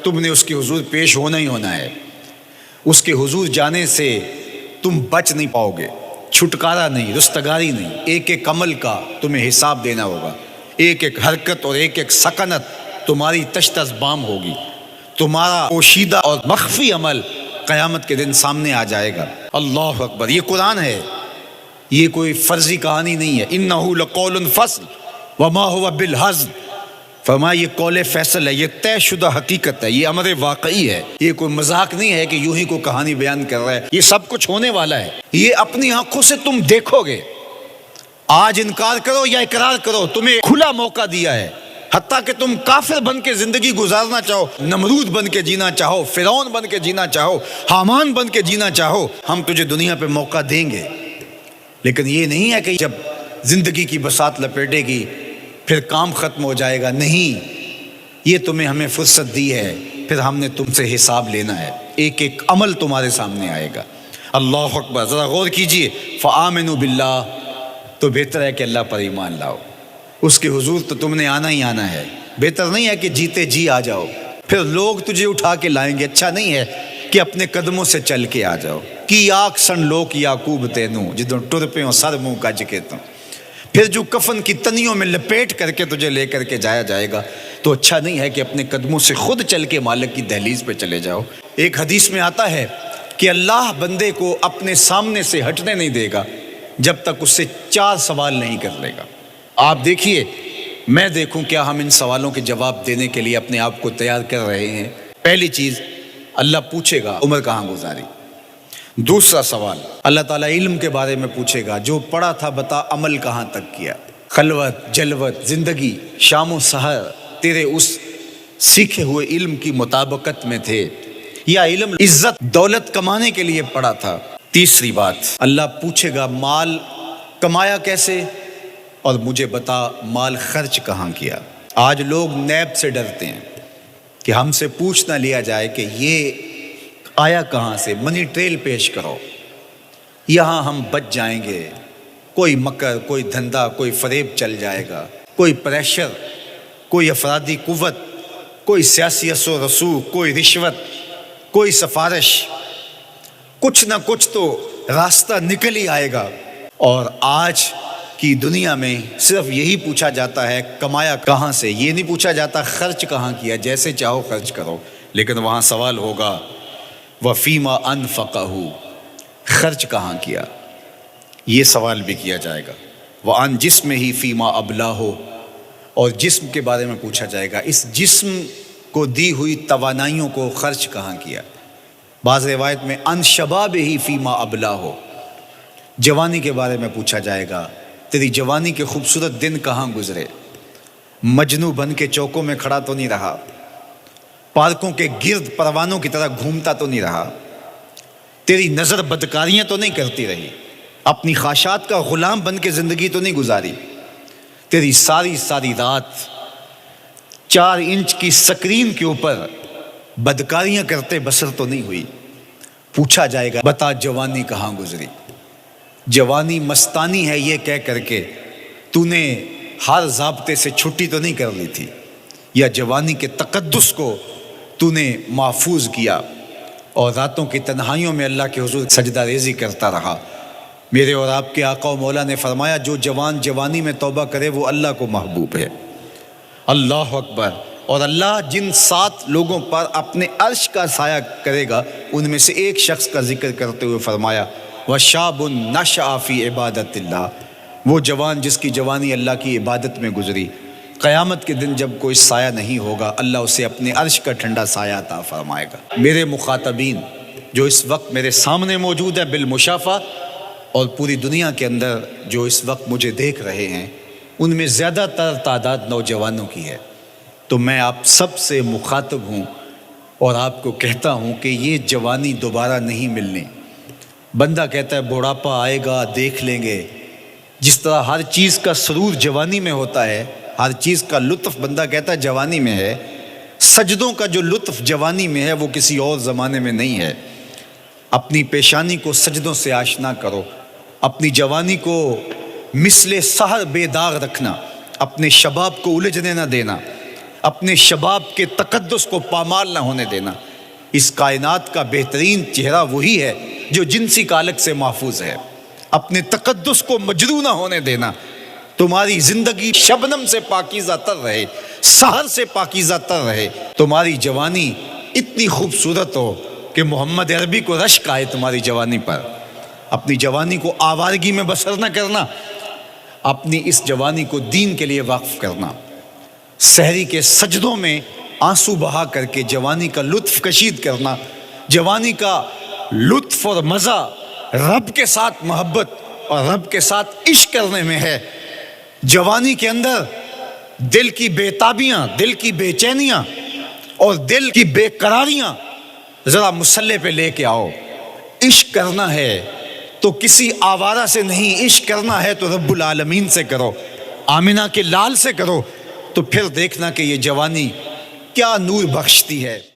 تم نے اس کے حضور پیش ہونا ہی ہونا ہے. اس کے حضور جانے سے تم بچ نہیں پاؤ گے، چھٹکارا نہیں، رستگاری نہیں. ایک ایک عمل کا تمہیں حساب دینا ہوگا. ایک ایک حرکت اور ایک ایک سکنت تمہاری تشت ازبام ہوگی. تمہارا پوشیدہ اور مخفی عمل قیامت کے دن سامنے آ جائے گا. اللہ اکبر. یہ قرآن ہے، یہ کوئی فرضی کہانی نہیں ہے. انہ لقول فصل وما هو بالہزل. فرمایا یہ قول فیصل ہے، یہ طے شدہ حقیقت ہے، یہ امر واقعی ہے. یہ کوئی مذاق نہیں ہے کہ یوں ہی کوئی کہانی بیان کر رہا ہے. یہ سب کچھ ہونے والا ہے. یہ اپنی آنکھوں سے تم دیکھو گے. آج انکار کرو یا اقرار کرو، تمہیں کھلا موقع دیا ہے. حتیٰ کہ تم کافر بن کے زندگی گزارنا چاہو، نمرود بن کے جینا چاہو، فرعون بن کے جینا چاہو، حامان بن کے جینا چاہو، ہم تجھے دنیا پہ موقع دیں گے. لیکن یہ نہیں ہے کہ جب زندگی کی بساط لپیٹے گی پھر کام ختم ہو جائے گا. نہیں، یہ تمہیں ہمیں فرصت دی ہے، پھر ہم نے تم سے حساب لینا ہے. ایک ایک عمل تمہارے سامنے آئے گا. اللہ اکبر. ذرا غور کیجئے. فآمنوا باللہ، تو بہتر ہے کہ اللہ پر ایمان لاؤ. اس کے حضور تو تم نے آنا ہی آنا ہے. بہتر نہیں ہے کہ جیتے جی آ جاؤ، پھر لوگ تجھے اٹھا کے لائیں گے. اچھا نہیں ہے کہ اپنے قدموں سے چل کے آ جاؤ. کی آنکھ سن لوک یعقوب تینوں جدوں ٹر پہ ہوں سر منہ کج کے تو. پھر جو کفن کی تنیوں میں لپیٹ کر کے تجھے لے کر کے جایا جائے گا، تو اچھا نہیں ہے کہ اپنے قدموں سے خود چل کے مالک کی دہلیز پہ چلے جاؤ. ایک حدیث میں آتا ہے کہ اللہ بندے کو اپنے سامنے سے ہٹنے نہیں دے گا جب تک اس سے 4 سوال نہیں کر لے گا. آپ دیکھیے، میں دیکھوں کیا ہم ان سوالوں کے جواب دینے کے لیے اپنے آپ کو تیار کر رہے ہیں. پہلی چیز، اللہ پوچھے گا عمر کہاں گزاری. دوسرا سوال، اللہ تعالیٰ علم کے بارے میں پوچھے گا. جو پڑھا تھا بتا، عمل کہاں تک کیا. خلوت، جلوت، زندگی، شام و سحر تیرے اس سیکھے ہوئے علم کی مطابقت میں تھے، یا علم عزت دولت کمانے کے لیے پڑھا تھا. تیسری بات، اللہ پوچھے گا مال کمایا کیسے، اور مجھے بتا مال خرچ کہاں کیا. آج لوگ نیب سے ڈرتے ہیں کہ ہم سے پوچھ نہ لیا جائے کہ یہ آیا کہاں سے. منی ٹریل پیش کرو، یہاں ہم بچ جائیں گے. کوئی مکر، کوئی دھندا، کوئی فریب چل جائے گا، کوئی پریشر، کوئی افرادی قوت، کوئی سیاسی اثر و رسوخ، کوئی رشوت، کوئی سفارش، کچھ نہ کچھ تو راستہ نکل ہی آئے گا. اور آج کی دنیا میں صرف یہی پوچھا جاتا ہے کمایا کہاں سے. یہ نہیں پوچھا جاتا خرچ کہاں کیا. جیسے چاہو خرچ کرو، لیکن وہاں سوال ہوگا وفیما انفقہ، خرچ کہاں کیا. یہ سوال بھی کیا جائے گا. وعن جسم ہی فیما ابلاہ، اور جسم کے بارے میں پوچھا جائے گا، اس جسم کو دی ہوئی توانائیوں کو خرچ کہاں کیا. بعض روایت میں ان شباب ہی فیما ابلاہ، جوانی کے بارے میں پوچھا جائے گا، تیری جوانی کے خوبصورت دن کہاں گزرے. مجنو بن کے چوکوں میں کھڑا تو نہیں رہا، پارکوں کے گرد پروانوں کی طرح گھومتا تو نہیں رہا، تیری نظر بدکاریاں تو نہیں کرتی رہی، اپنی خواہشات کا غلام بن کے زندگی تو نہیں گزاری، تیری ساری رات 4 انچ کی سکرین کے اوپر بدکاریاں کرتے بسر تو نہیں ہوئی. پوچھا جائے گا بتا جوانی کہاں گزری. جوانی مستانی ہے یہ کہہ کر کے تو نے ہر ضابطے سے چھٹی تو نہیں کر لی تھی، یا جوانی کے تقدس کو تو نے محفوظ کیا اور راتوں کی تنہائیوں میں اللہ کے حضور سجدہ ریزی کرتا رہا. میرے اور آپ کے آقا و مولا نے فرمایا جو جوان جوانی میں توبہ کرے وہ اللہ کو محبوب ہے. اللہ اکبر. اور اللہ جن 7 لوگوں پر اپنے عرش کا سایہ کرے گا ان میں سے ایک شخص کا ذکر کرتے ہوئے فرمایا وَشَابٌ نَشَأَ فِي عِبَادَةِ اللَّهِ، وہ جوان جس کی جوانی اللہ کی عبادت میں گزری. قیامت کے دن جب کوئی سایہ نہیں ہوگا اللہ اسے اپنے عرش کا ٹھنڈا سایہ عطا فرمائے گا. میرے مخاطبین جو اس وقت میرے سامنے موجود ہیں بالمشافہ، اور پوری دنیا کے اندر جو اس وقت مجھے دیکھ رہے ہیں، ان میں زیادہ تر تعداد نوجوانوں کی ہے. تو میں آپ سب سے مخاطب ہوں اور آپ کو کہتا ہوں کہ یہ جوانی دوبارہ نہیں ملنی. بندہ کہتا ہے بڑھاپا آئے گا دیکھ لیں گے. جس طرح ہر چیز کا سرور جوانی میں ہوتا ہے، ہر چیز کا لطف بندہ کہتا ہے جوانی میں ہے، سجدوں کا جو لطف جوانی میں ہے وہ کسی اور زمانے میں نہیں ہے. اپنی پیشانی کو سجدوں سے آشنا کرو، اپنی جوانی کو مثل سحر بے داغ رکھنا، اپنے شباب کو الجھنے نہ دینا، اپنے شباب کے تقدس کو پامال نہ ہونے دینا۔ اس کائنات کا بہترین چہرہ وہی ہے جو جنسی کالک سے محفوظ ہے۔ اپنے تقدس کو مجروح نہ ہونے دینا۔ تمہاری زندگی شبنم سے پاکیزہ تر رہے، سحر سے پاکیزہ تر رہے۔ تمہاری جوانی اتنی خوبصورت ہو کہ محمد عربی کو رشک آئے تمہاری جوانی پر۔ اپنی جوانی کو آوارگی میں بسر نہ کرنا، اپنی اس جوانی کو دین کے لیے وقف کرنا۔ سحری کے سجدوں میں آنسو بہا کر کے جوانی کا لطف کشید کرنا۔ جوانی کا لطف اور مزہ رب کے ساتھ محبت اور رب کے ساتھ عشق کرنے میں ہے۔ جوانی کے اندر دل کی بے تابیاں، دل کی بے چینیاں اور دل کی بے قراریاں ذرا مسلح پہ لے کے آؤ۔ عشق کرنا ہے تو کسی آوارہ سے نہیں، عشق کرنا ہے تو رب العالمین سے کرو، آمنہ کے لال سے کرو، تو پھر دیکھنا کہ یہ جوانی کیا نور بخشتی ہے۔